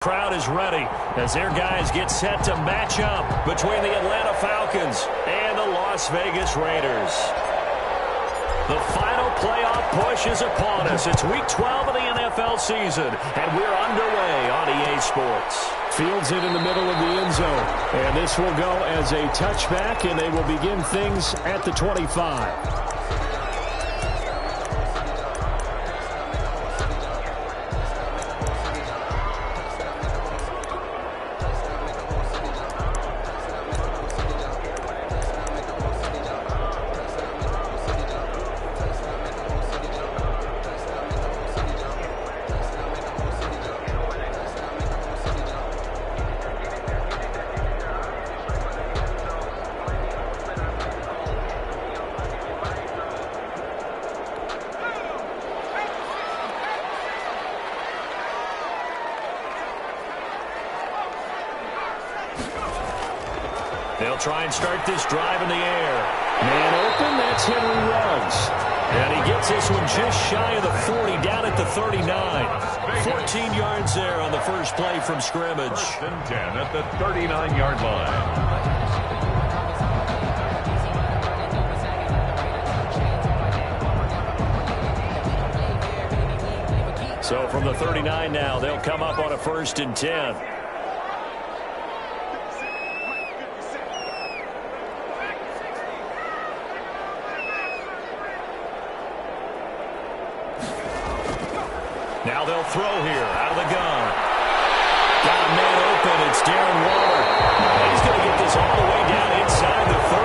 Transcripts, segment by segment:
Crowd is ready as their guys get set to match up between the Atlanta Falcons and the Las Vegas Raiders. The final playoff push is upon us. It's Week 12 of the NFL season, and we're underway on EA Sports. Fields it in the middle of the end zone, and this will go as a touchback, and they will begin things at the 25. They'll try and start this drive in the air. Man open, that's Henry Ruggs. And he gets this one just shy of the 40, down at the 39. 14 yards there on the first play from scrimmage. 1st and 10 at the 39-yard line. So from the 39 now, they'll come up on a 1st and 10. Now they'll throw here out of the gun. Got a man open. It's Darren Waller. He's going to get this all the way down inside the 35.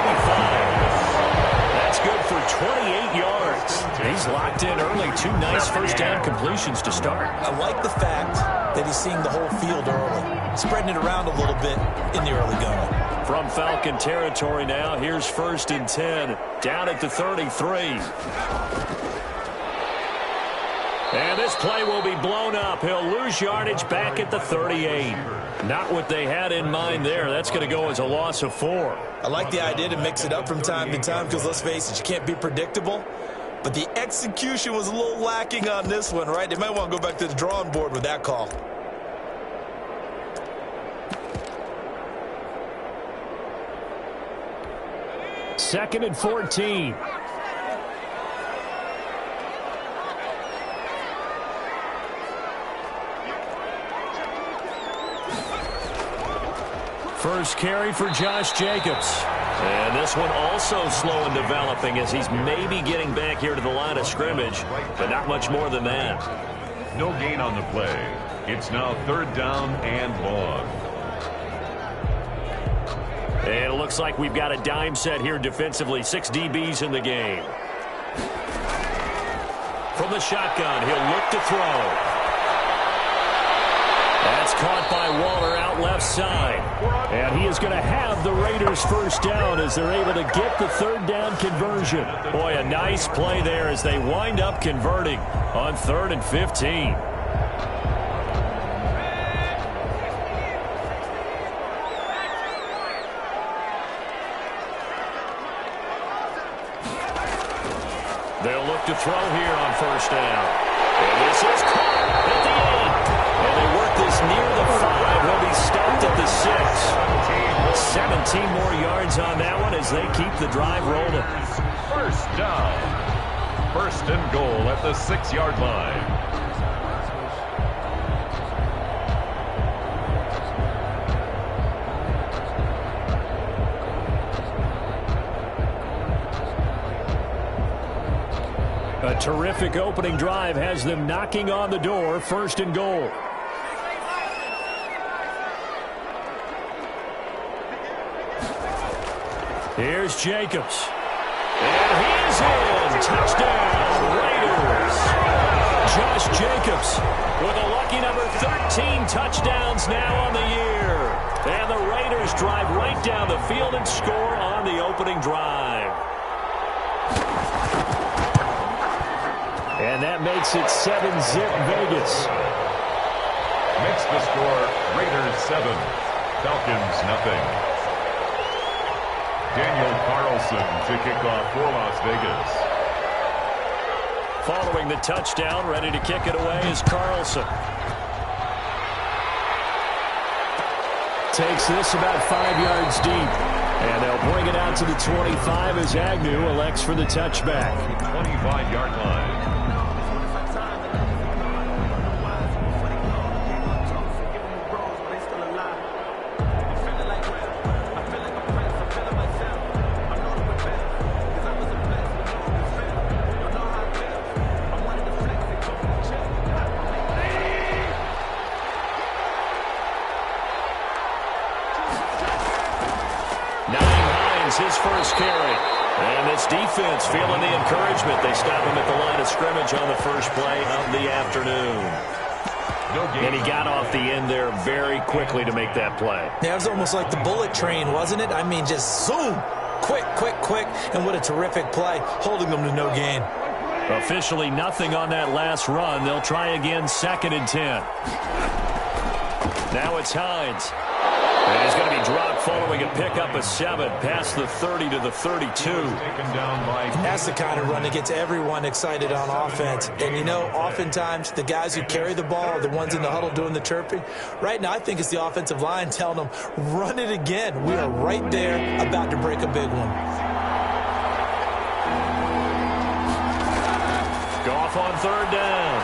That's good for 28 yards. He's locked in early. 2 nice first down completions to start. I like the fact that he's seeing the whole field early, spreading it around a little bit in the early going. From Falcon territory now, here's 1st and 10, down at the 33. And this play will be blown up. He'll lose yardage back at the 38. Not what they had in mind there. That's going to go as a loss of 4. I like the idea to mix it up from time to time because, let's face it, you can't be predictable. But the execution was a little lacking on this one, right? They might want to go back to the drawing board with that call. Second and 14. First carry for Josh Jacobs. And this one also slow in developing as he's maybe getting back here to the line of scrimmage, but not much more than that. No gain on the play. It's now 3rd down and long. And it looks like we've got a dime set here defensively. 6 DBs in the game. From the shotgun, he'll look to throw. That's caught by Waller out left side. And he is going to have the Raiders first down as they're able to get the 3rd down conversion. Boy, a nice play there as they wind up converting on 3rd and 15. They'll look to throw here on 1st down. And this is caught at the 8. And they work this near the 5. He'll be stopped at the 6. 17 more yards on that one as they keep the drive rolling. 1st down. 1st and goal at the 6-yard line. A terrific opening drive has them knocking on the door. 1st and goal. Here's Jacobs. And he's in. Touchdown, Raiders. Josh Jacobs with a lucky number 13 touchdowns now on the year. And the Raiders drive right down the field and score on the opening drive. And that makes it 7-zip Vegas. Makes the score Raiders 7, Falcons nothing. Daniel Carlson to kick off for Las Vegas. Following the touchdown, ready to kick it away is Carlson. takes this about 5 yards deep. And they'll bring it out to the 25 as Agnew elects for the touchback. 25-yard line. His first carry. And this defense feeling the encouragement. They stop him at the line of scrimmage on the first play of the afternoon. And he got off the end there very quickly to make that play. Yeah, it was almost like the bullet train, wasn't it? I mean, just zoom. Quick, quick, quick. And what a terrific play, holding them to no gain. Officially nothing on that last run. They'll try again, 2nd and 10. Now it's Hines. And he's going to be dropped following a pickup of 7 past the 30 to the 32. That's the kind of run that gets everyone excited on offense. And, you know, oftentimes the guys who carry the ball are the ones in the huddle doing the chirping. Right now, I think it's the offensive line telling them, run it again. We are right there about to break a big one. Goff on 3rd down.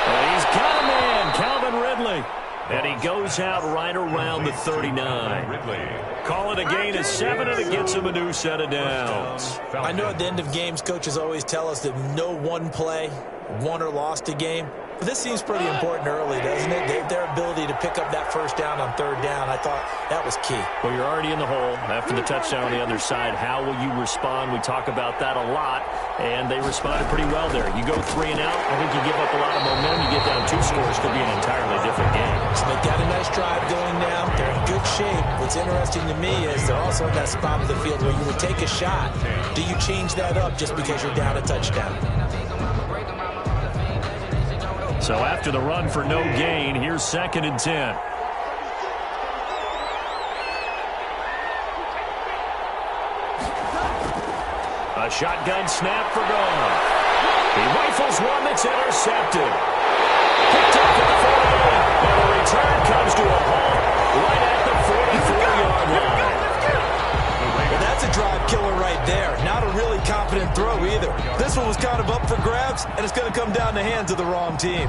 And he's got a man, Calvin Ridley. And he goes out right around the 39. Call it a gain of 7, and it gets him a new set of downs. I know at the end of games, coaches always tell us that no one play won or lost a game. But this seems pretty important early, doesn't it? Their ability to pick up that first down on 3rd down, I thought that was key. Well, you're already in the hole after the touchdown on the other side. How will you respond? We talk about that a lot, and they responded pretty well there. You go 3 and out, I think you give up a lot of momentum. You get down 2 scores, could be an entirely different game. So they got a nice drive going now. They're in good shape. What's interesting to me is they're also in that spot of the field where you would take a shot. Do you change that up just because you're down a touchdown? So after the run for no gain, here's 2nd and 10. A shotgun snap for Goff. He rifles one that's intercepted. Picked up at the 48, and the return comes to a halt right at the 44-yard line. Well, that's a drive killer right there. Not a really confident throw either. This one was kind of up for grabs, and it's going to come down the hands of the wrong team.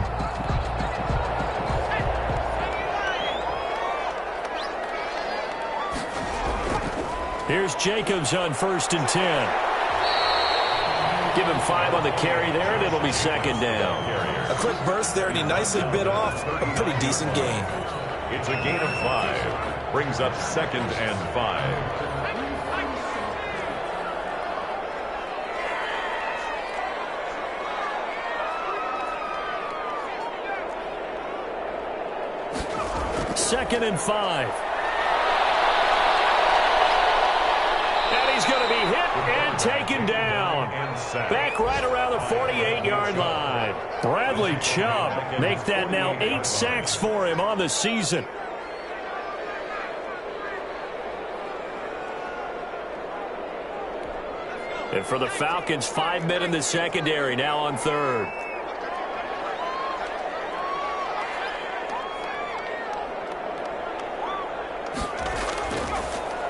Here's Jacobs on 1st and 10. Give him 5 on the carry there, and it'll be 2nd down. A quick burst there, and he nicely bit off a pretty decent gain. It's a gain of 5. Brings up 2nd and 5. Second and 5. And he's going to be hit and taken down. Back right around the 48-yard line. Bradley Chubb make that now 8 sacks for him on the season. And for the Falcons, 5 men in the secondary now on 3rd.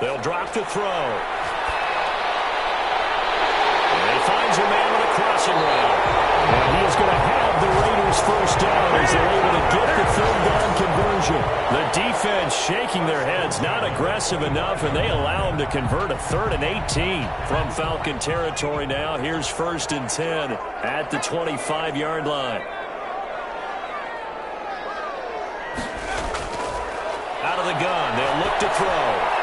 They'll drop to throw. And he finds a man with a crossing route. And he is going to have the Raiders first down as they're able to get the 3rd down conversion. The defense shaking their heads, not aggressive enough, and they allow him to convert a 3rd and 18 from Falcon territory now. Here's 1st and 10 at the 25-yard line. Out of the gun, they'll look to throw.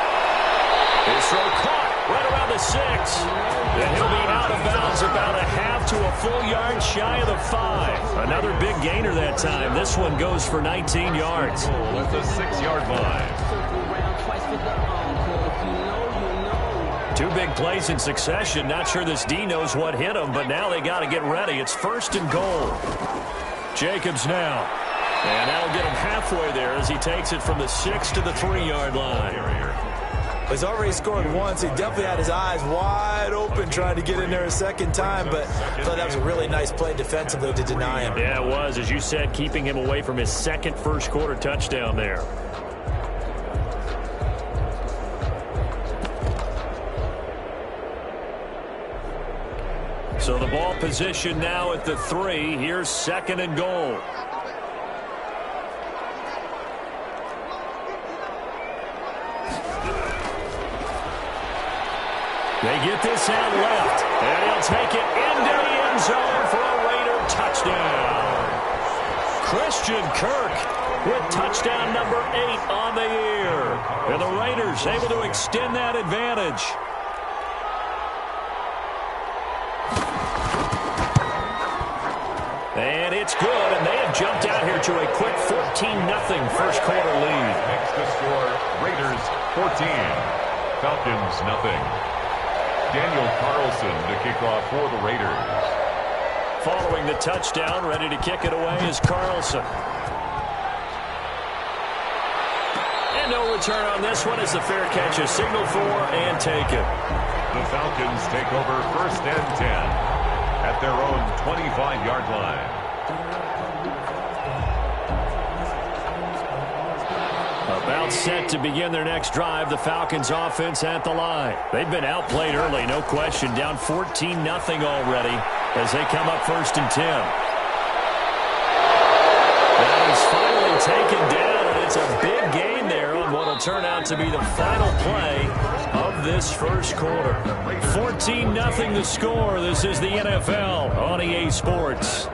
His throw caught right around the 6. And he'll be out of bounds about a half to a full yard shy of the 5. Another big gainer that time. This one goes for 19 yards. At the 6-yard line. 2 big plays in succession. Not sure this D knows what hit him, but now they got to get ready. It's 1st and goal. Jacobs now. And that'll get him halfway there as he takes it from the 6 to the 3-yard line. He's already scored once. He definitely had his eyes wide open trying to get in there a second time, but I thought that was a really nice play defensively to deny him. Yeah, it was, as you said, keeping him away from his 2nd first-quarter touchdown there. So the ball position now at the 3. Here's 2nd and goal. They get this out left, and he'll take it into the end zone for a Raider touchdown. Christian Kirk with touchdown number 8 on the year. And the Raiders able to extend that advantage. And it's good, and they have jumped out here to a quick 14-0 first quarter lead. Next to score, Raiders 14, Falcons nothing. Daniel Carlson to kick off for the Raiders. Following the touchdown, ready to kick it away is Carlson. And no return on this one as the fair catch is signaled for and taken. The Falcons take over 1st and 10 at their own 25-yard line. About set to begin their next drive, the Falcons offense at the line. They've been outplayed early, no question, down 14-0 already as they come up 1st and 10. That is finally taken down, and it's a big gain there on what will turn out to be the final play of this first quarter. 14-0 the score. This is the NFL on EA Sports.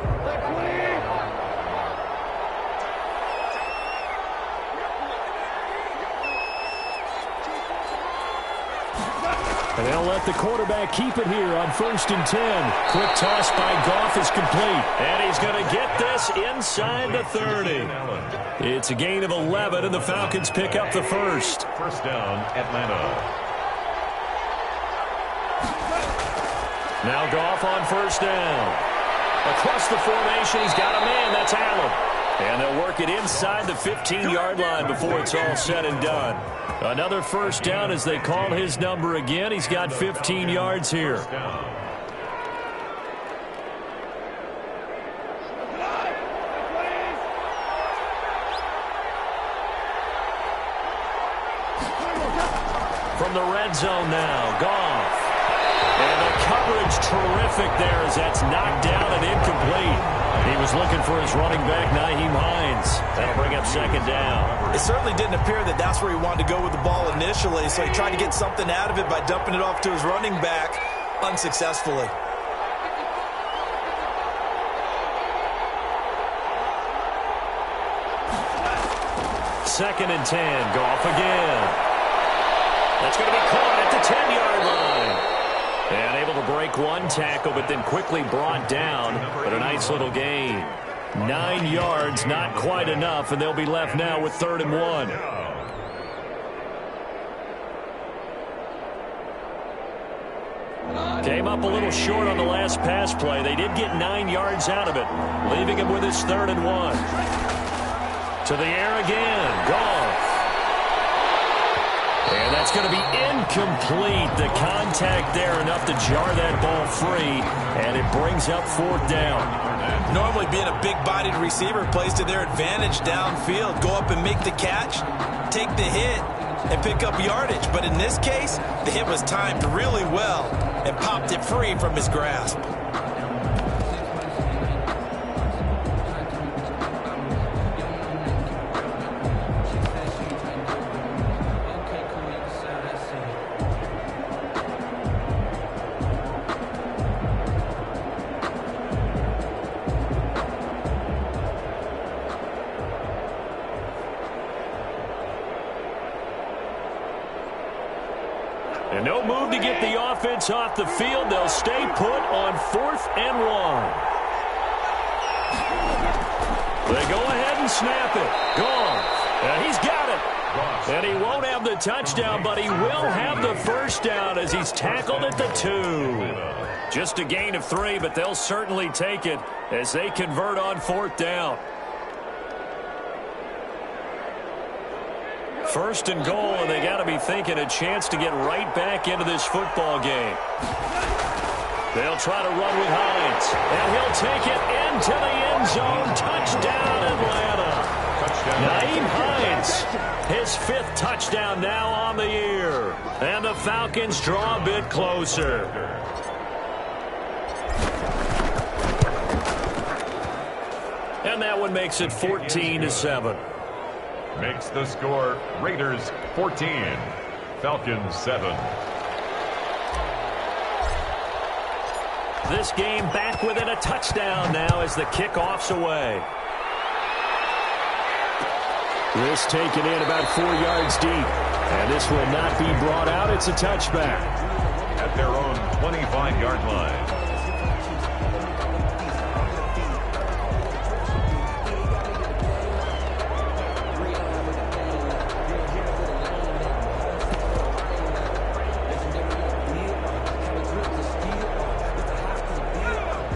And they'll let the quarterback keep it here on 1st and 10. Quick toss by Goff is complete. And he's going to get this inside the 30. It's a gain of 11, and the Falcons pick up the first. First down, Atlanta. Now Goff on 1st down. Across the formation, he's got a man. That's Allen. And they'll work it inside the 15-yard line before it's all said and done. Another first down as they call his number again. He's got 15 yards here. From the red zone now, Goff. And the coverage terrific there as that's knocked down and incomplete. He was looking for his running back, Nyheim Hines. That'll bring up 2nd down. It certainly didn't appear that that's where he wanted to go with the ball initially, so he tried to get something out of it by dumping it off to his running back unsuccessfully. Second and 10. Goff again. That's going to be caught at the 10-yard line. And able to break one tackle, but then quickly brought down. But a nice little gain. 9 yards, not quite enough, and they'll be left now with 3rd and 1. Came up a little short on the last pass play. They did get 9 yards out of it, leaving him with his 3rd and 1. To the air again. Goff. And that's going to be incomplete. The contact there enough to jar that ball free, and it brings up 4th down. Normally being a big-bodied receiver plays to their advantage downfield. Go up and make the catch, take the hit, and pick up yardage. But in this case, the hit was timed really well and popped it free from his grasp. And no move to get the offense off the field. They'll stay put on 4th and 1. They go ahead and snap it. Goff. And he's got it. And he won't have the touchdown, but he will have the first down as he's tackled at the 2. Just a gain of 3, but they'll certainly take it as they convert on 4th down. 1st and goal, and they got to be thinking a chance to get right back into this football game. They'll try to run with Hines, and he'll take it into the end zone. Touchdown, Atlanta. Nyheim Hines, his 5th touchdown now on the year. And the Falcons draw a bit closer. And that one makes it 14-7. Makes the score Raiders 14, Falcons 7. This game back within a touchdown now as the kickoff's away. This taken in about 4 yards deep. And this will not be brought out. It's a touchback. At their own 25-yard line.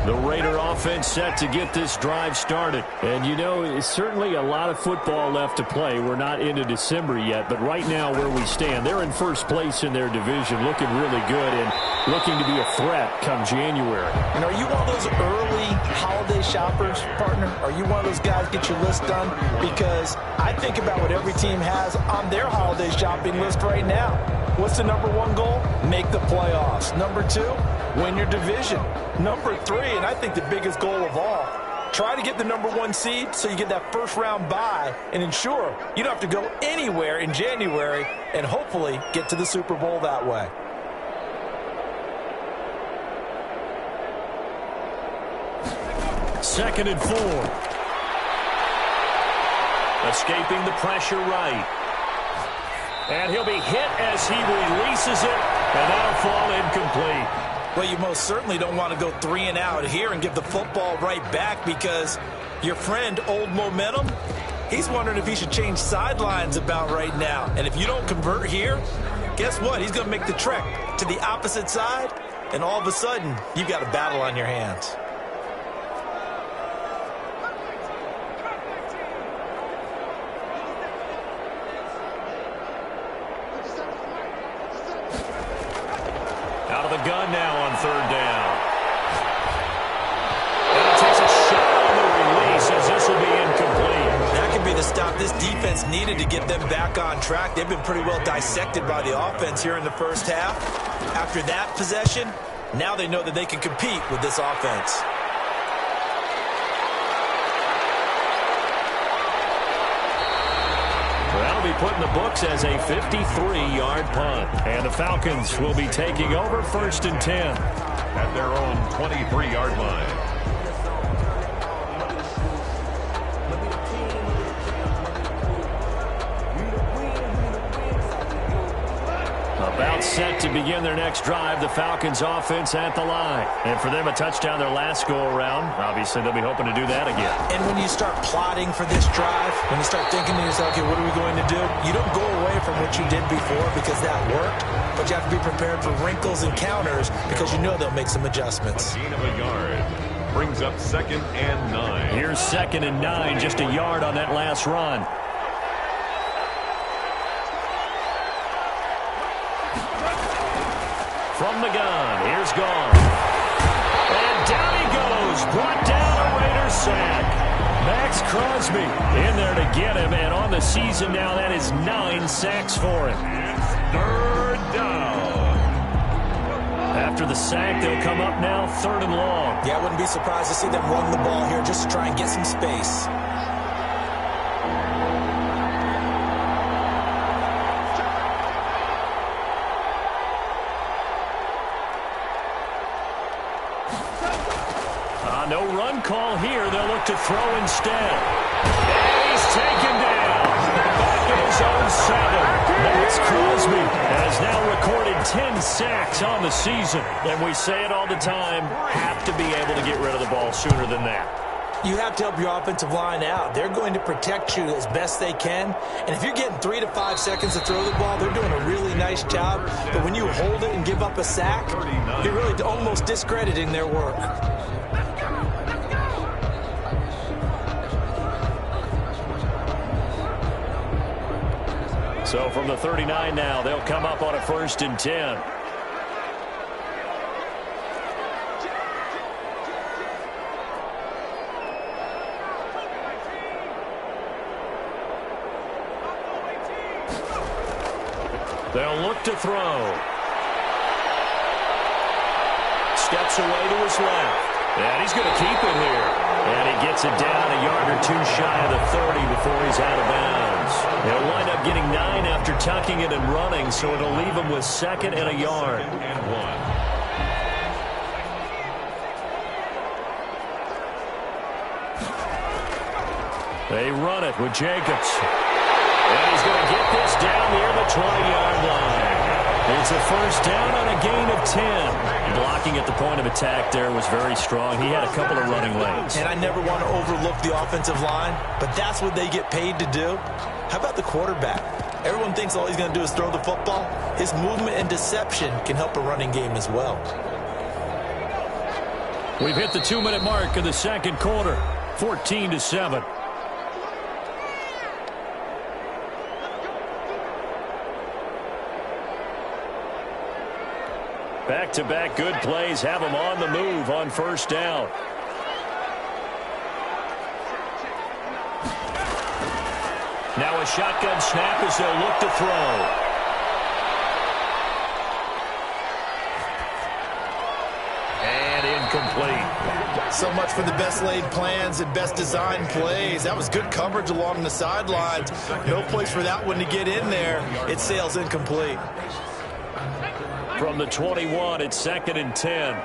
The Raider offense set to get this drive started. And, you know, it's certainly a lot of football left to play. We're not into December yet, but right now where we stand, they're in first place in their division, looking really good and looking to be a threat come January. And are you one of those early holiday shoppers, partner? Are you one of those guys get your list done? Because I think about what every team has on their holiday shopping list right now. What's the number one goal? Make the playoffs. Number two, win your division. Number three, and I think the biggest goal of all, try to get the number one seed so you get that first round bye and ensure you don't have to go anywhere in January and hopefully get to the Super Bowl that way. Second and 4. Escaping the pressure right. And he'll be hit as he releases it, and that'll fall incomplete. Well, you most certainly don't want to go 3 and out here and give the football right back because your friend, Old Momentum, he's wondering if he should change sidelines about right now. And if you don't convert here, guess what? He's going to make the trek to the opposite side, and all of a sudden, you've got a battle on your hands. Out of the gun now on third down. And it takes a shot on the release as this will be incomplete. That could be the stop this defense needed to get them back on track. They've been pretty well dissected by the offense here in the first half. After that possession, now they know that they can compete with this offense. That'll be put in the books as a 53-yard punt. And the Falcons will be taking over first and 10. At their own 23-yard line. About set to begin their next drive, the Falcons offense at the line. And for them, a touchdown their last go-around. Obviously, they'll be hoping to do that again. And when you start plotting for this drive, when you start thinking to yourself, okay, what are we going to do? You don't go away from what you did before because that worked, but you have to be prepared for wrinkles and counters because you know they'll make some adjustments. A gain of a yard brings up 2nd and 9. Here's 2nd and 9, just a yard on that last run. From the gun, here's Gone. And down he goes, brought down a Raiders sack. Max Crosby in there to get him, and on the season now, that is 9 sacks for him. It's third down. After the sack, they'll come up now 3rd and long. Yeah, I wouldn't be surprised to see them run the ball here just to try and get some space. No run call here. They'll look to throw instead. And he's taken down. Back in his own 7. Max Crosby has now recorded 10 sacks on the season. And we say it all the time, have to be able to get rid of the ball sooner than that. You have to help your offensive line out. They're going to protect you as best they can. And if you're getting 3 to 5 seconds to throw the ball, they're doing a really nice job. But when you hold it and give up a sack, you're really almost discrediting their work. So from the 39 now, they'll come up on a 1st and 10. They'll look to throw. Steps away to his left. And he's going to keep it here. And he gets it down a yard or two shy of the 30 before he's out of bounds. He'll wind up getting 9 after tucking it and running, so it'll leave him with 2nd and a yard. And 1. They run it with Jacobs. And he's going to get this down near the 20-yard line. It's a first down on a gain of 10. Blocking at the point of attack there was very strong. He had a couple of running lanes. And I never want to overlook the offensive line, but that's what they get paid to do. How about the quarterback? Everyone thinks all he's going to do is throw the football. His movement and deception can help a running game as well. We've hit the 2-minute mark in the second quarter. 14-7. Back-to-back good plays have him on the move on first down. Now a shotgun snap as they'll look to throw. And incomplete. So much for the best laid plans and best designed plays. That was good coverage along the sidelines. No place for that one to get in there. It sails incomplete. From the 21, it's 2nd and 10.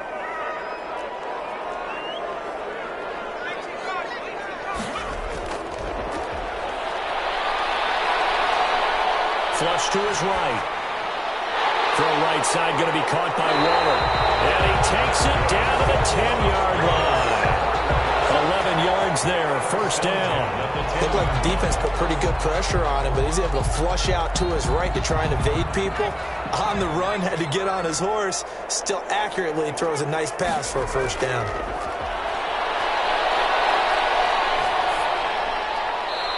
Flush to his right. Throw right side going to be caught by Waller. And he takes it down to the 10-yard line. 11 yards there, first down. Looked like the defense put pretty good pressure on him, but he's able to flush out to his right to try and evade people. On the run, had to get on his horse. Still accurately throws a nice pass for a first down.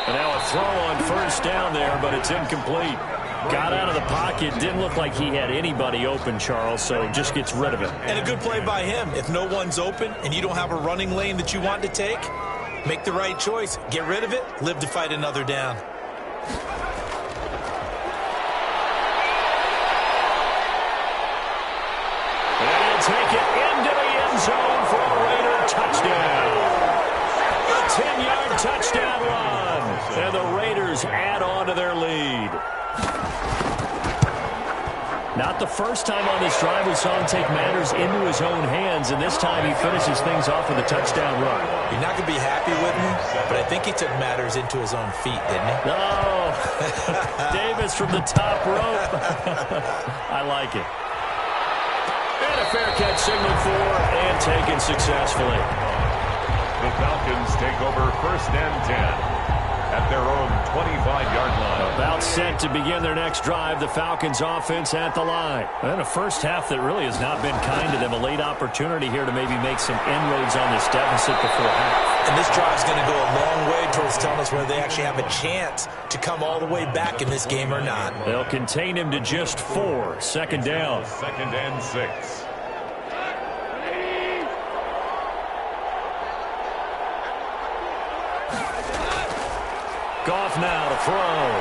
And now a throw on first down there, but it's incomplete. Got out of the pocket. Didn't look like he had anybody open, Charles, so just gets rid of it. And a good play by him. If no one's open and you don't have a running lane that you want to take, make the right choice. Get rid of it. Live to fight another down. And he'll take it into the end zone for a Raider touchdown. A 10-yard touchdown run. And the Raiders add on to their lead. Not the first time on this drive we saw him take matters into his own hands, and this time he finishes things off with a touchdown run. You're not going to be happy with me, but I think he took matters into his own feet, didn't he? No. Davis from the top rope. I like it. And a fair catch signaled for and taken successfully. The Falcons take over 1st and 10 at their own 25-yard line. About set to begin their next drive. The Falcons offense at the line. And a first half that really has not been kind to them. A late opportunity here to maybe make some inroads on this deficit before half. And this drive's going to go a long way towards telling us whether they actually have a chance to come all the way back in this game or not. They'll contain him to just 4. Second down. 2nd and 6. Goff now to throw.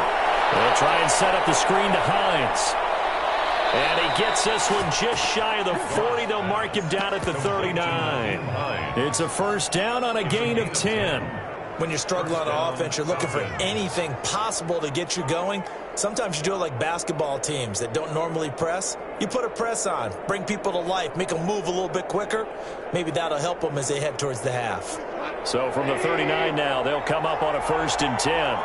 They'll try and set up the screen to Hines. And he gets this one just shy of the 40. They'll mark him down at the 39. It's a first down on a gain of 10. When you're struggling on offense, you're looking for anything possible to get you going. Sometimes you do it like basketball teams that don't normally press. You put a press on, bring people to life, make them move a little bit quicker. Maybe that'll help them as they head towards the half. So from the 39 now, they'll come up on a 1st and 10.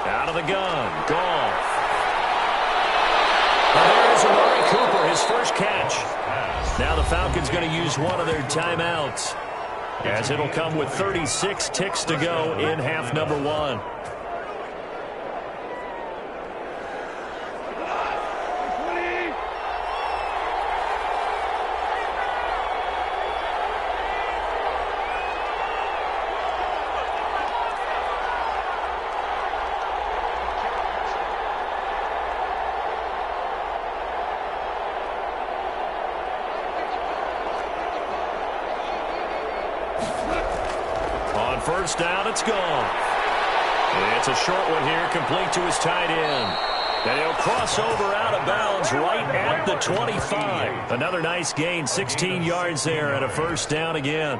Out of the gun, Goff. And there's Amari Cooper, his first catch. Now the Falcons going to use one of their timeouts, as it'll come with 36 ticks to go in half number 1. First down, it's gone. It's a short one here, complete to his tight end. And he'll cross over out of bounds right at the 25. Another nice gain, 16 yards there and a first down again.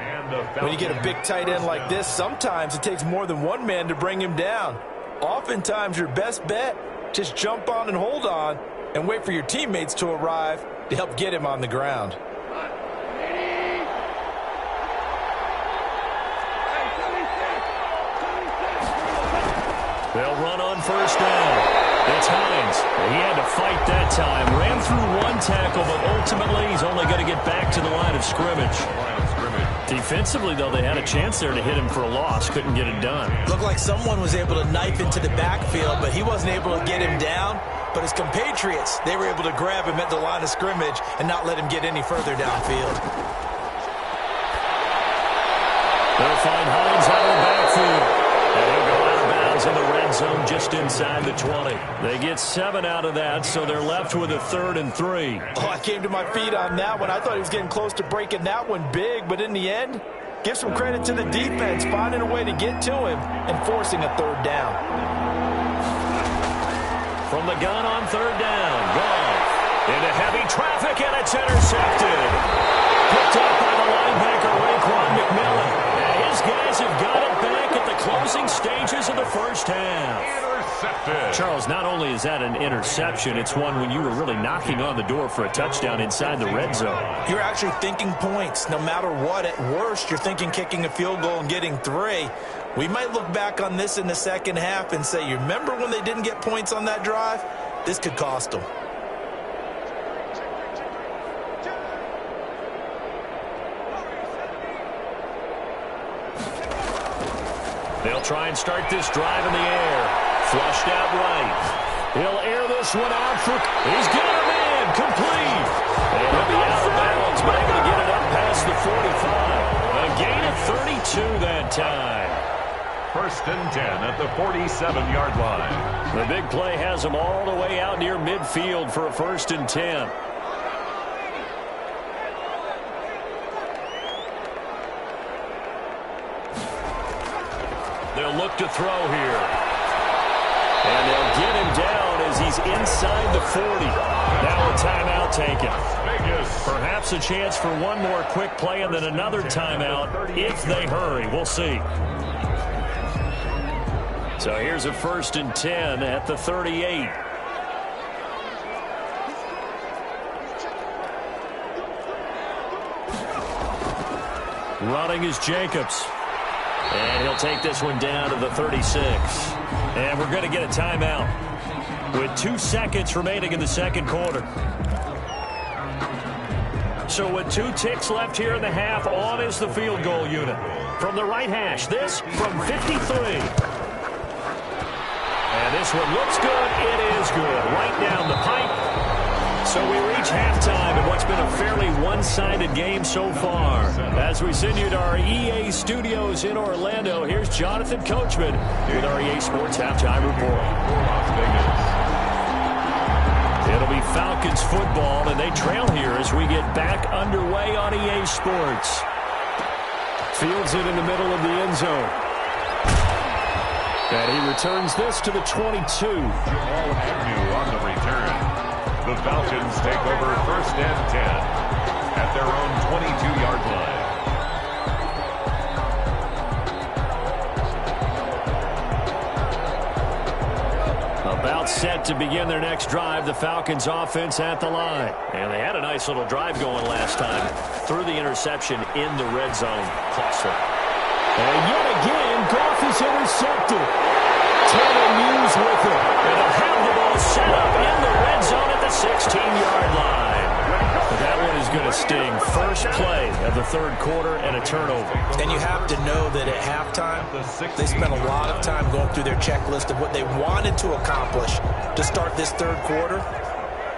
When you get a big tight end like this, sometimes it takes more than one man to bring him down. Oftentimes, your best bet, just jump on and hold on and wait for your teammates to arrive to help get him on the ground. They'll run on first down. It's Hines. He had to fight that time. Ran through one tackle, but ultimately he's only going to get back to the line of scrimmage. Defensively, though, they had a chance there to hit him for a loss. Couldn't get it done. Looked like someone was able to knife into the backfield, but he wasn't able to get him down. But his compatriots, they were able to grab him at the line of scrimmage and not let him get any further downfield. They'll find Hines out of the backfield. And he'll go out of bounds in the red zone just inside the 20. They get 7 out of that, so they're left with a 3rd and 3. Oh, I came to my feet on that one. I thought he was getting close to breaking that one big, but in the end, give some credit to the defense, finding a way to get to him and forcing a 3rd down. From the gun on 3rd down, Goff into heavy traffic, and it's intercepted. Picked up by the linebacker, Raekwon McMillan. And his guys have got it back at the closing stages of the first half. Intercepted. Charles, not only is that an interception, it's one when you were really knocking on the door for a touchdown inside the red zone. You're actually thinking points. No matter what, at worst, you're thinking kicking a field goal and getting 3. We might look back on this in the second half and say, you remember when they didn't get points on that drive? This could cost them. They'll try and start this drive in the air. Flushed out right. He'll air this one out for... He's got him in. Complete. And he'll be out of bounds, but able to get it up past the 45. A gain of 32 that time. 1st and 10 at the 47-yard line. The big play has them all the way out near midfield for a 1st and 10. They'll look to throw here. And they'll get him down as he's inside the 40. Now a timeout taken. Perhaps a chance for one more quick play and then another timeout if they hurry. We'll see. So here's a 1st and 10 at the 38. Running is Jacobs. And he'll take this one down to the 36. And we're going to get a timeout with 2 seconds remaining in the second quarter. So with 2 ticks left here in the half, on is the field goal unit. From the right hash, this from 53. And this one looks good. It is good. Right down the pipe. So we reach halftime in what's been a fairly one-sided game so far. As we send you to our EA studios in Orlando, here's Jonathan Coachman with our EA Sports Halftime Report. It'll be Falcons football, and they trail here as we get back underway on EA Sports. Fields it in the middle of the end zone. And he returns this to the 22. Jamal Agnew on the return. The Falcons take over 1st and 10 at their own 22-yard line. About set to begin their next drive, the Falcons offense at the line. And they had a nice little drive going last time. Through the interception in the red zone. Costly. And yet again, Goff is intercepted. Taylor Muse with it. And they'll have the ball set up in the red zone at the 16-yard line. But that one is going to sting. First play of the 3rd quarter and a turnover. And you have to know that at halftime, they spent a lot of time going through their checklist of what they wanted to accomplish to start this 3rd quarter.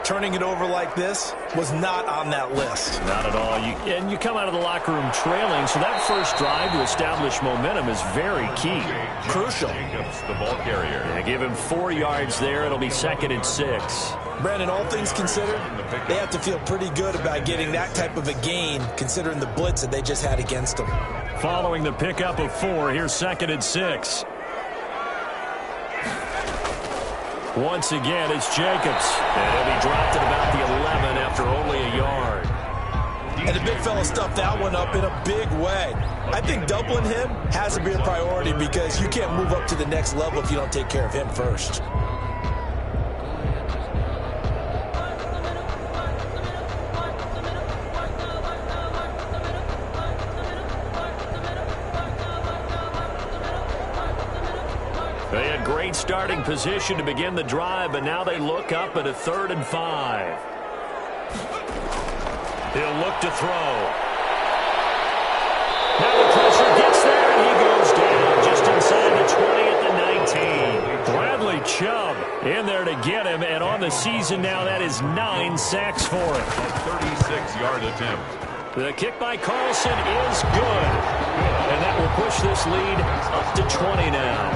Turning it over like this was not on that list. Not at all. And you come out of the locker room trailing, so that first drive to establish momentum is very key. Crucial. Jacobs, the ball carrier. Yeah, give him 4 yards there. It'll be 2nd and 6. Brandon, all things considered, they have to feel pretty good about getting that type of a gain, considering the blitz that they just had against them. Following the pickup of 4, here's 2nd and 6. Once again, it's Jacobs. And he'll be dropped at about the 11 after only a yard. And the big fella stuffed that one up in a big way. I think doubling him has to be a priority because you can't move up to the next level if you don't take care of him first. They had great starting position to begin the drive, but now they look up at a 3rd and 5. He'll look to throw. Now the pressure gets there, and he goes down just inside the 20 at the 19. Bradley Chubb in there to get him, and on the season now, that is 9 sacks for him. A 36-yard attempt. The kick by Carlson is good. And that will push this lead up to 20 now.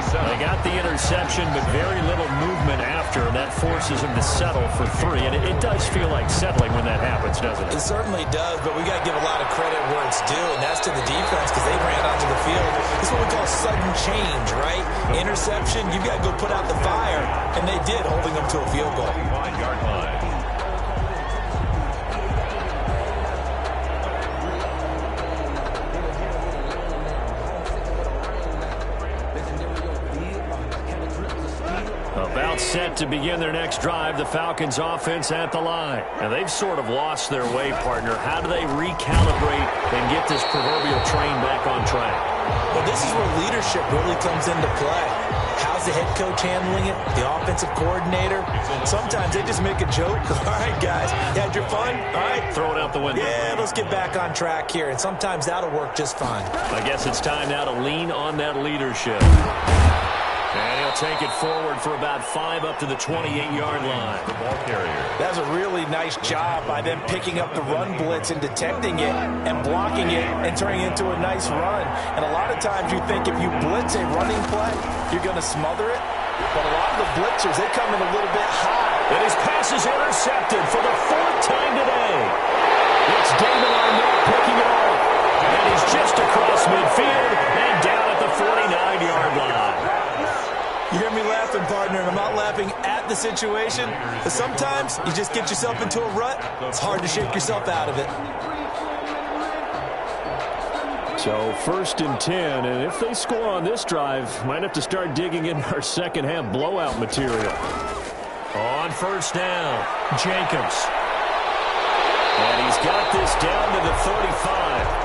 They got the interception, but very little movement after, and that forces him to settle for 3. And it does feel like settling when that happens, doesn't it? It certainly does, but we got to give a lot of credit where it's due, and that's to the defense because they ran onto the field. This is what we call sudden change, right? Interception, you've got to go put out the fire, and they did, holding them to a field goal. 5-yard line. About set to begin their next drive, the Falcons offense at the line. And they've sort of lost their way, partner. How do they recalibrate and get this proverbial train back on track? Well, this is where leadership really comes into play. How's the head coach handling it? The offensive coordinator? Sometimes they just make a joke. All right, guys, you had your fun? All right. Throw it out the window. Yeah, let's get back on track here. And sometimes that'll work just fine. I guess it's time now to lean on that leadership. And he'll take it forward for about 5 up to the 28-yard line. The ball carrier. That's a really nice job by them picking up the run blitz and detecting it and blocking it and turning it into a nice run. And a lot of times you think if you blitz a running play, you're going to smother it. But a lot of the blitzers, they come in a little bit high. And his pass is intercepted for the 4th time today. It's David Arnett picking it off. And he's just across midfield and down at the 49-yard line. You hear me laughing, partner, and I'm not laughing at the situation. But sometimes you just get yourself into a rut. It's hard to shake yourself out of it. So 1st and 10, and if they score on this drive, might have to start digging in our second-half blowout material. On 1st down, Jacobs. And he's got this down to the 35.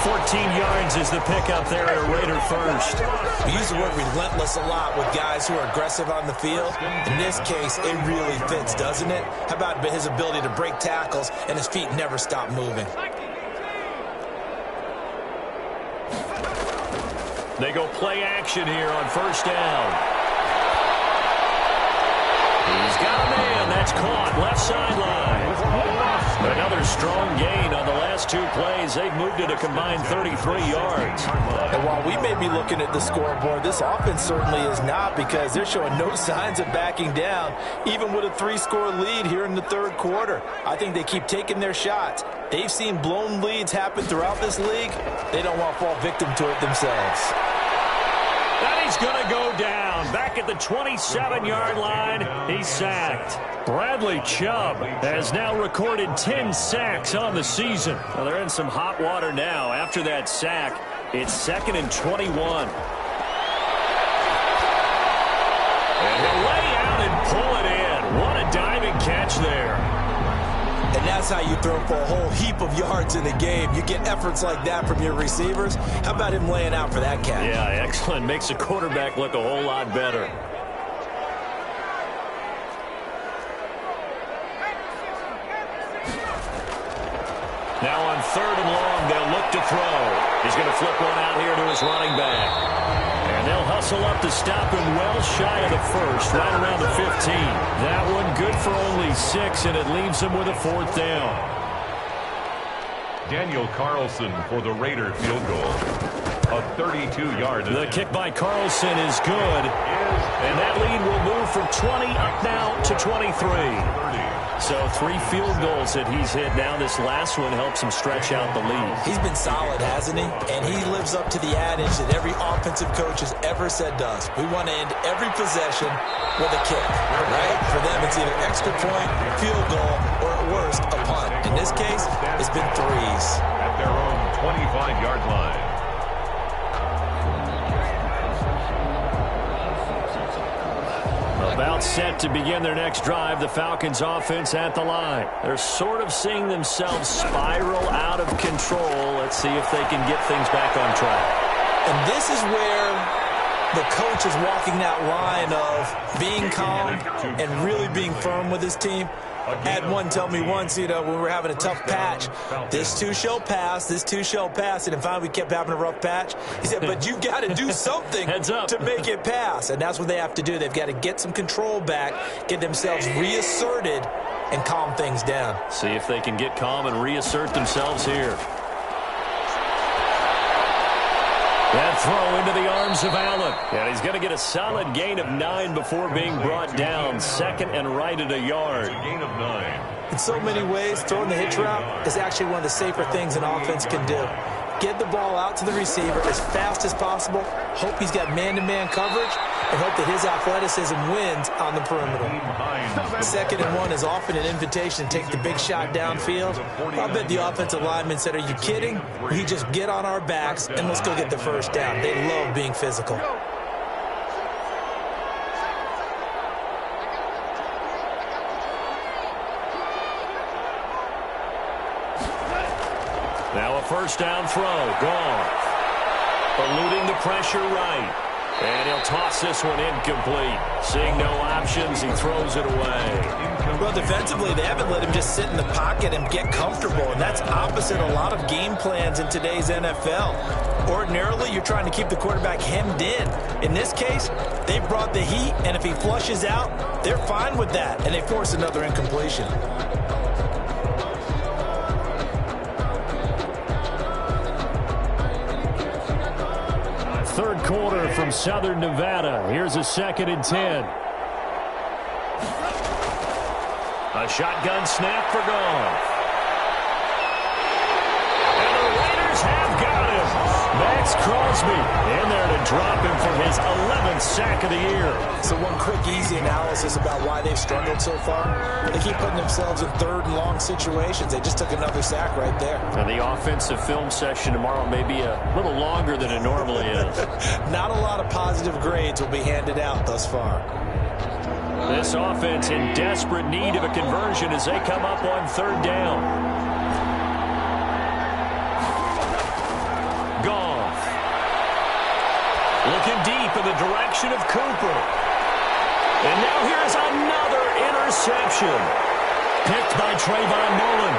14 yards is the pickup there at a Raider first. We use the word relentless a lot with guys who are aggressive on the field. In this case, it really fits, doesn't it? How about his ability to break tackles and his feet never stop moving? They go play action here on 1st down. He's got a man. That's caught. Left sideline. Another strong gain on the last 2 plays. They've moved it a combined 33 yards. And while we may be looking at the scoreboard, this offense certainly is not because they're showing no signs of backing down, even with a 3-score lead here in the 3rd quarter. I think they keep taking their shots. They've seen blown leads happen throughout this league. They don't want to fall victim to it themselves. And he's going to go down. Back at the 27-yard line, he's sacked. Bradley Chubb has now recorded 10 sacks on the season. Well, they're in some hot water now. After that sack, it's 2nd and 21. And he'll lay out and pull it in. What a diving catch there. And that's how you throw for a whole heap of yards in the game. You get efforts like that from your receivers. How about him laying out for that catch? Yeah, excellent. Makes the quarterback look a whole lot better. Now on 3rd and long, they'll look to throw. He's going to flip one out here to his running back. And they'll hustle up to stop him well shy of the 1st, right around the 15. That one good for only 6, and it leaves him with a 4th down. Daniel Carlson for the Raider field goal. A 32-yard. The kick by Carlson is good. And that lead will move from 20 up now to 23. So 3 field goals that he's hit now. This last one helps him stretch out the lead. He's been solid, hasn't he? And he lives up to the adage that every offensive coach has ever said to us. We want to end every possession with a kick, right? For them, it's either extra point, field goal, or at worst, a punt. In this case, it's been threes. At their own 25-yard line. About set to begin their next drive, the Falcons offense at the line. They're sort of seeing themselves spiral out of control. Let's see if they can get things back on track. And this is where the coach is walking that line of being calm and really being firm with his team. I had one tell me once, when we were having a tough patch, this too shall pass, this too shall pass. And finally we kept having a rough patch. He said, but you got to do something to make it pass. And that's what they have to do. They've got to get some control back, get themselves reasserted, and calm things down. See if they can get calm and reassert themselves here. That throw into the arms of Allen. And he's going to get a solid gain of 9 before being brought down. Second and right at a yard. Gain of 9. In so many ways, throwing the hitch route is actually one of the safer things an offense can do. Get the ball out to the receiver as fast as possible. Hope he's got man-to-man coverage, and hope that his athleticism wins on the perimeter. 2nd and 1 is often an invitation to take the big shot downfield. I bet the offensive lineman said, are you kidding? We just get on our backs, and let's go get the first down. They love being physical. Now a first down throw. Gone. Eluding the pressure right. And he'll toss this one incomplete. Seeing no options, he throws it away. Well, defensively, they haven't let him just sit in the pocket and get comfortable, and that's opposite a lot of game plans in today's NFL. Ordinarily, you're trying to keep the quarterback hemmed in. In this case, they brought the heat, and if he flushes out, they're fine with that, and they force another incompletion. Third quarter from Southern Nevada. Here's a 2nd and 10. A shotgun snap for Goff. And the Raiders have got him. Max Crosby in there to drop him for his 11th sack of the year. So one quick, easy analysis about why they've struggled so far. They keep putting themselves in 3rd and long situations. They just took another sack right there. And the offensive film session tomorrow may be a little longer than it normally is. Not a lot of positive grades will be handed out thus far. This offense in desperate need of a conversion as they come up on 3rd down. Goff. Looking deep in the direction of Cooper. And now here's another interception. Picked by Trayvon Mullen.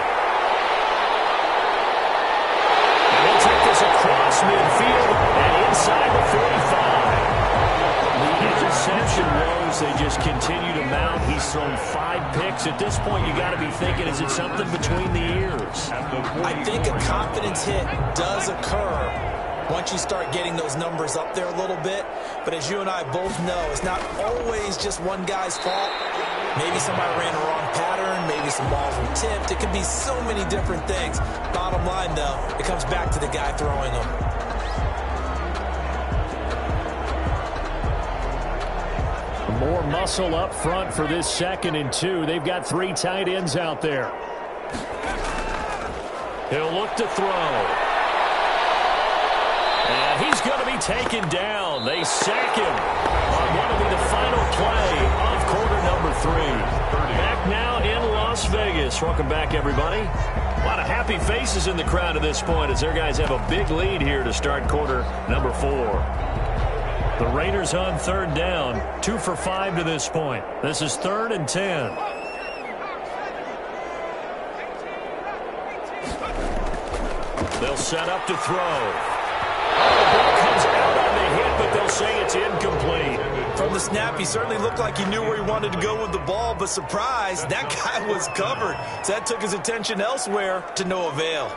And he'll take this across midfield and inside the 45. The interception woes, they just continue to mount. He's thrown 5 picks. At this point, you got to be thinking, is it something between the ears? I think a confidence hit does occur once you start getting those numbers up there a little bit. But as you and I both know, it's not always just one guy's fault. Maybe somebody ran a wrong pattern. Maybe some balls were tipped. It could be so many different things. Bottom line, though, it comes back to the guy throwing them. More muscle up front for this 2nd and 2. They've got 3 tight ends out there. He'll look to throw. And he's going to be taken down. They sack him on what will be the final play of quarter number 3. Back now in Las Vegas. Welcome back, everybody. A lot of happy faces in the crowd at this point as their guys have a big lead here to start quarter number 4. The Raiders on 3rd down, 2 for 5 to this point. This is 3rd and 10. They'll set up to throw. The ball comes out on the hit, but they'll say it's incomplete. From the snap, he certainly looked like he knew where he wanted to go with the ball, but surprise, that guy was covered. So that took his attention elsewhere to no avail.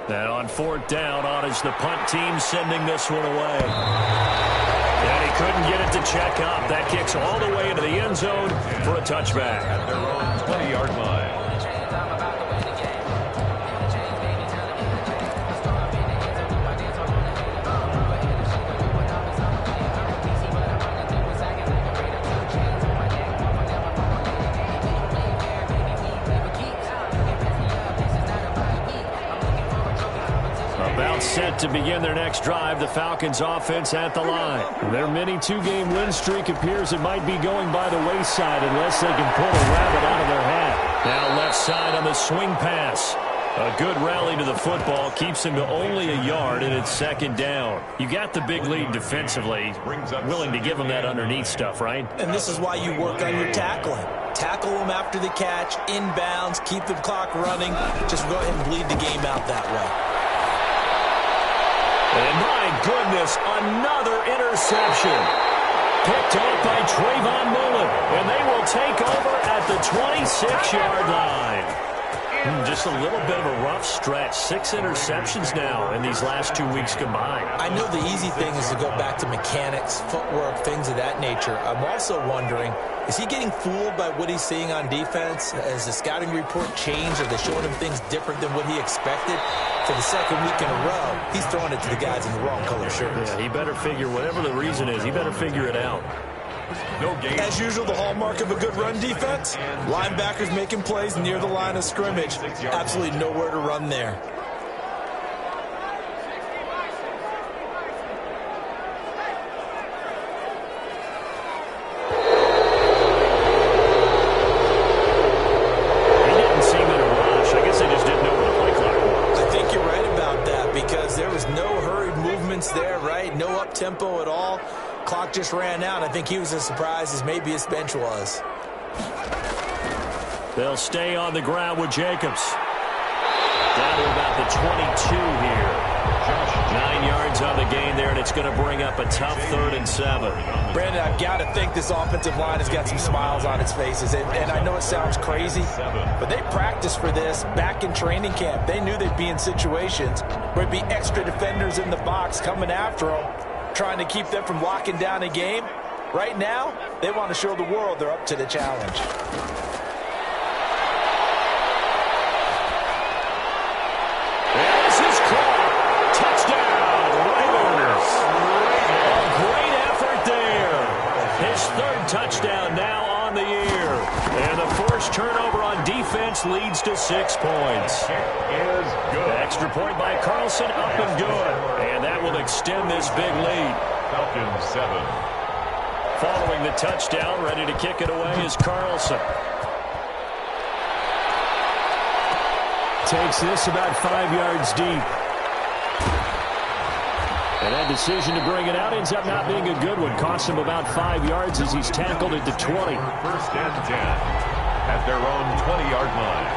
And on 4th down, on is the punt team sending this one away. And he couldn't get it to check up. That kicks all the way into the end zone for a touchback. At their own 20-yard line. About set to begin their next drive, the Falcons offense at the line. Their mini two-game win streak appears it might be going by the wayside unless they can pull a rabbit out of their hat. Now left side on the swing pass. A good rally to the football keeps him to only a yard, and it's 2nd down. You got the big lead defensively, willing to give him that underneath stuff, right? And this is why you work on your tackling. Tackle them after the catch, inbounds, keep the clock running. Just go ahead and bleed the game out that way. And my goodness, another interception. Picked off by Trayvon Mullen, and they will take over at the 26-yard line. Just a little bit of a rough stretch. 6 interceptions now in these last 2 weeks combined. I know the easy thing is to go back to mechanics, footwork, things of that nature. I'm also wondering, is he getting fooled by what he's seeing on defense? Has the scouting report changed? Are they showing him things different than what he expected? For the 2nd week in a row, he's throwing it to the guys in the wrong color shirts. Yeah, he better figure, whatever the reason is, he better figure it out. No game. As usual, the hallmark of a good run defense, linebackers making plays near the line of scrimmage. Absolutely nowhere to run there. He didn't seem in a rush. I guess they just didn't know where the play clock was. I think you're right about that because there was no hurried movements there, right? No up-tempo at all. Clock just ran out. I think he was as surprised as maybe his bench was. They'll stay on the ground with Jacobs. Down to about the 22 here. 9 yards on the gain there, and it's going to bring up a tough 3rd and 7. Brandon, I've got to think this offensive line has got some smiles on its faces. And I know it sounds crazy, but they practiced for this back in training camp. They knew they'd be in situations where there'd be extra defenders in the box coming after them, trying to keep them from locking down a game. Right now, they want to show the world they're up to the challenge. This is caught. Touchdown, Raiders. A great effort there. His 3rd touchdown now on the year. And the forced turnover on defense leads to 6 points. Is good. Extra point by Carlson, up and good. And that will extend this big lead. Falcons 7. Following the touchdown, ready to kick it away is Carlson. Takes this about 5 yards deep. And that decision to bring it out ends up not being a good one. Costs him about 5 yards as he's tackled at the 20. 1st and 10 at their own 20-yard line.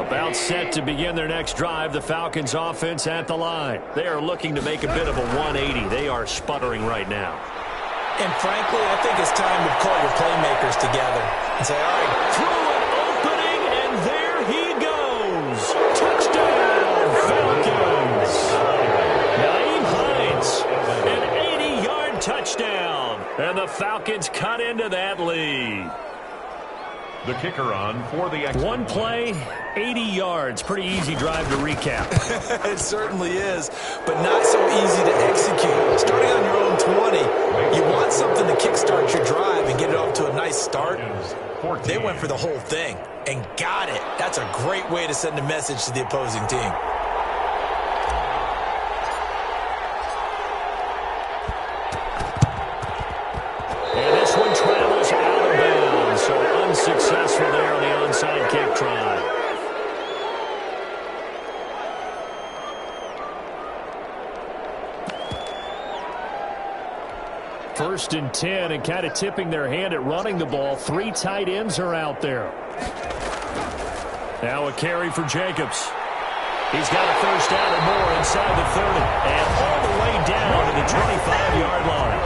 About set to begin their next drive, the Falcons offense at the line. They are looking to make a bit of a 180. They are sputtering right now. And frankly, I think it's time to call your playmakers together and say, all right, Through an opening, and there he goes. Touchdown, Falcons. Naeem Hines, an 80-yard touchdown. And the Falcons cut into that lead. The kicker on for the extra. One play, 80 yards. Pretty easy drive to recap. it certainly is, but not so easy to execute. Starting on your own 20, you want something to kickstart your drive and get it off to a nice start. They went for the whole thing and got it. That's a great way to send a message to the opposing team. And this one travels out of bounds, so unsuccessful there on the onside kick try. First and 10, and kind of tipping their hand at running the ball. 3 tight ends are out there. Now a carry for Jacobs. He's got a first down or more inside the 30, and all the way down to the 25-yard line.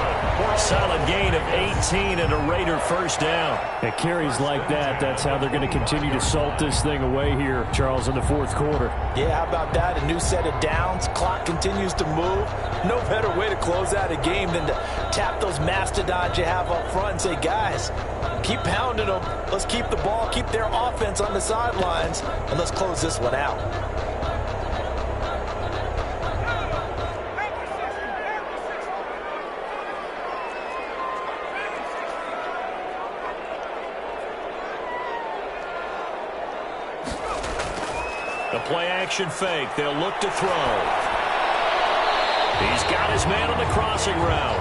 Solid gain of 18 and a Raider first down. At carries like that, that's how they're going to continue to salt this thing away here, Charles, in the fourth quarter. Yeah, how about that? A new set of downs. Clock continues to move. No better way to close out a game than to tap those mastodons you have up front and say, guys, keep pounding them. Let's keep the ball, keep their offense on the sidelines, and let's close this one out. The play-action fake. They'll look to throw. He's got his man on the crossing route.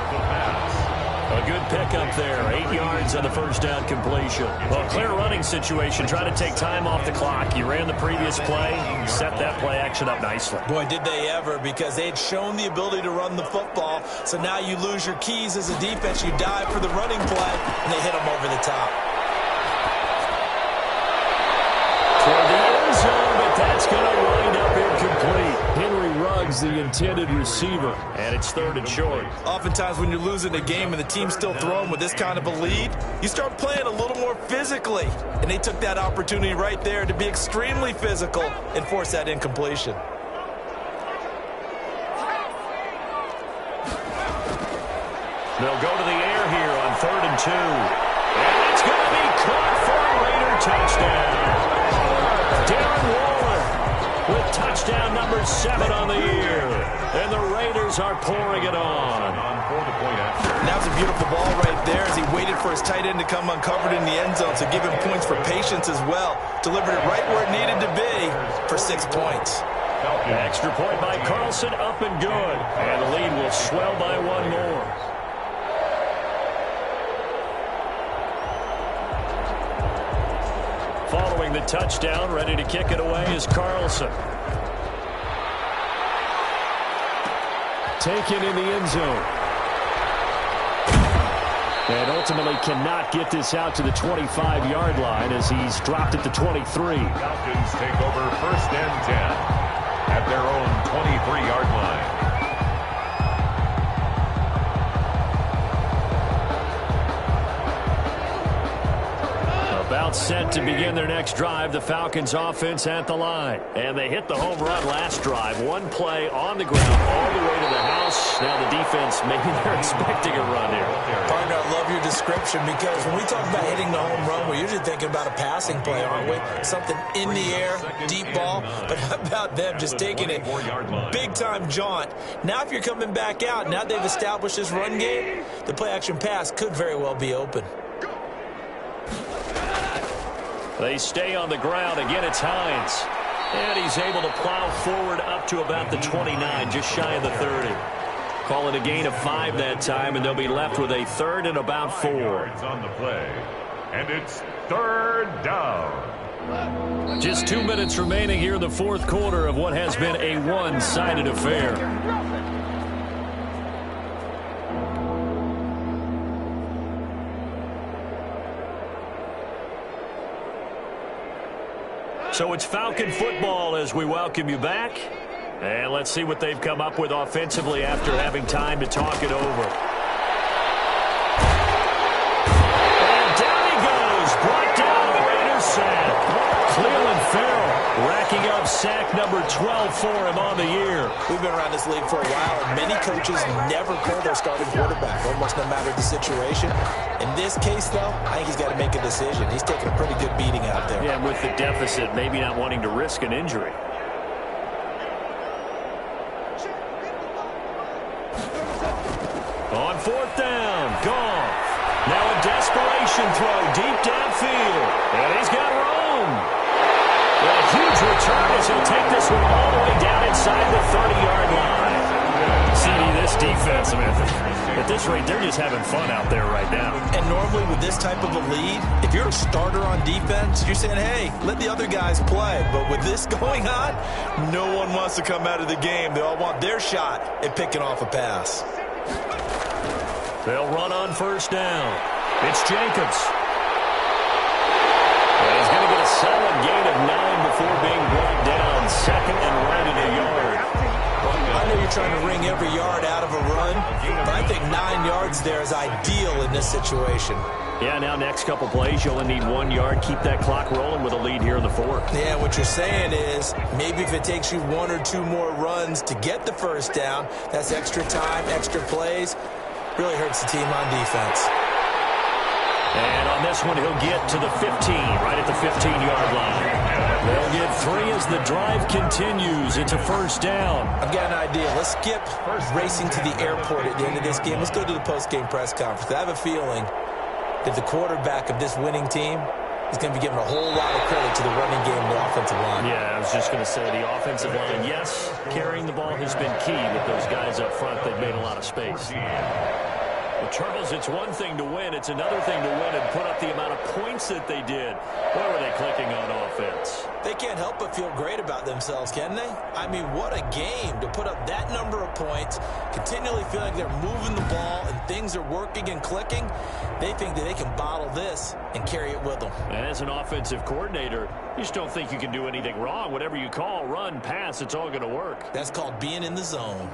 A good pickup there. 8 yards on the first down completion. Well, clear running situation. Try to take time off the clock. You ran the previous play. Set that play action up nicely. Boy, did they ever, because they had shown the ability to run the football. So now you lose your keys as a defense. You dive for the running play, and they hit them over the top. Toward the end zone, but that's going to wind up incomplete. Henry Ruggs, the intended receiver, and it's 3rd and short. Oftentimes when you're losing a game and the team's still throwing with this kind of a lead, you start playing a little more physically. And they took that opportunity right there to be extremely physical and force that incompletion. They'll go to the air here on 3rd and 2. And it's going to be caught for a Raider touchdown. Darren Waller with touchdown number 7 on the year. And the Raiders are pouring it on. That was a beautiful ball right there as he waited for his tight end to come uncovered in the end zone, so give him points for patience as well. Delivered it right where it needed to be for 6 points. Extra point by Carlson, up and good. And the lead will swell by 1 more. Following the touchdown, ready to kick it away is Carlson. Taken in the end zone. And ultimately cannot get this out to the 25-yard line as he's dropped at the 23. Falcons take over 1st and 10 at their own 23-yard line. About set to begin their next drive, the Falcons offense at the line. And they hit the home run last drive. 1 play on the ground all the way to the house. Now the defense, maybe they're expecting a run here. Partner, I love your description because when we talk about hitting the home run, we're usually thinking about a passing play, aren't we? Something in the air, deep ball. But how about them just taking it big-time jaunt? Now if you're coming back out, now they've established this run game, the play-action pass could very well be open. They stay on the ground. Again, it's Hines. And he's able to plow forward up to about the 29, just shy of the 30. Call it a gain of 5 that time, and they'll be left with a 3rd and about 4. Yards on the play, and it's 3rd down. Just 2 minutes remaining here in the fourth quarter of what has been a one-sided affair. So it's Falcon football as we welcome you back. And let's see what they've come up with offensively after having time to talk it over. And down he goes. Brought down the Raiders sack. Cleveland Farrell racking up sack number 12 for him on the year. We've been around this league for a while, and many coaches never pull their starting quarterback, almost no matter the situation. In this case, though, I think he's got to make a decision. He's taking a pretty good beating out there. Yeah, with the deficit, maybe not wanting to risk an injury. On 4th down, Goff. Now a desperation throw deep downfield. And he's got room. A huge return as he'll take this one all the way down inside the 30-yard line. CD, this defense, man, at this rate, they're just having fun out there right now. And normally with this type of a lead, if you're a starter on defense, you're saying, hey, let the other guys play. But with this going on, no one wants to come out of the game. They all want their shot at picking off a pass. They'll run on 1st down. It's Jacobs. And he's going to get a solid gain of 9 before being brought down. 2nd and right at a yard. I know you're trying to wring every yard out of a run, but I think 9 yards there is ideal in this situation. Yeah, now next couple plays, you only need 1 yard. Keep that clock rolling with a lead here in the fourth. Yeah, what you're saying is maybe if it takes you 1 or 2 more runs to get the first down, that's extra time, extra plays. Really hurts the team on defense. And on this one, he'll get to the 15, right at the 15-yard line. They'll get 3 as the drive continues. It's a first down. I've got an idea. Let's skip racing to the airport at the end of this game. Let's go to the post-game press conference. I have a feeling that the quarterback of this winning team is going to be given a whole lot of credit to the running game and the offensive line. Yeah, I was just going to say the offensive line, yes, carrying the ball has been key with those guys up front. They've made a lot of space. Well, Charles, it's one thing to win. It's another thing to win and put up the amount of points that they did. Boy, were they clicking on offense. They can't help but feel great about themselves, can they? I mean, what a game to put up that number of points, continually feel like they're moving the ball and things are working and clicking. They think that they can bottle this and carry it with them. And as an offensive coordinator, you just don't think you can do anything wrong. Whatever you call, run, pass, it's all going to work. That's called being in the zone.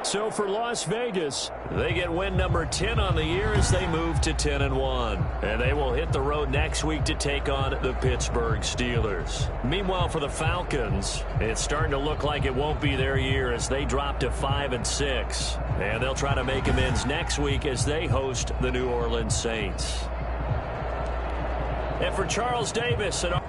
So for Las Vegas, they get win number 10 on the year as they move to 10-1. And they will hit the road next week to take on the Pittsburgh Steelers. Meanwhile, for the Falcons, it's starting to look like it won't be their year as they drop to 5-6. And they'll try to make amends next week as they host the New Orleans Saints. And for Charles Davis and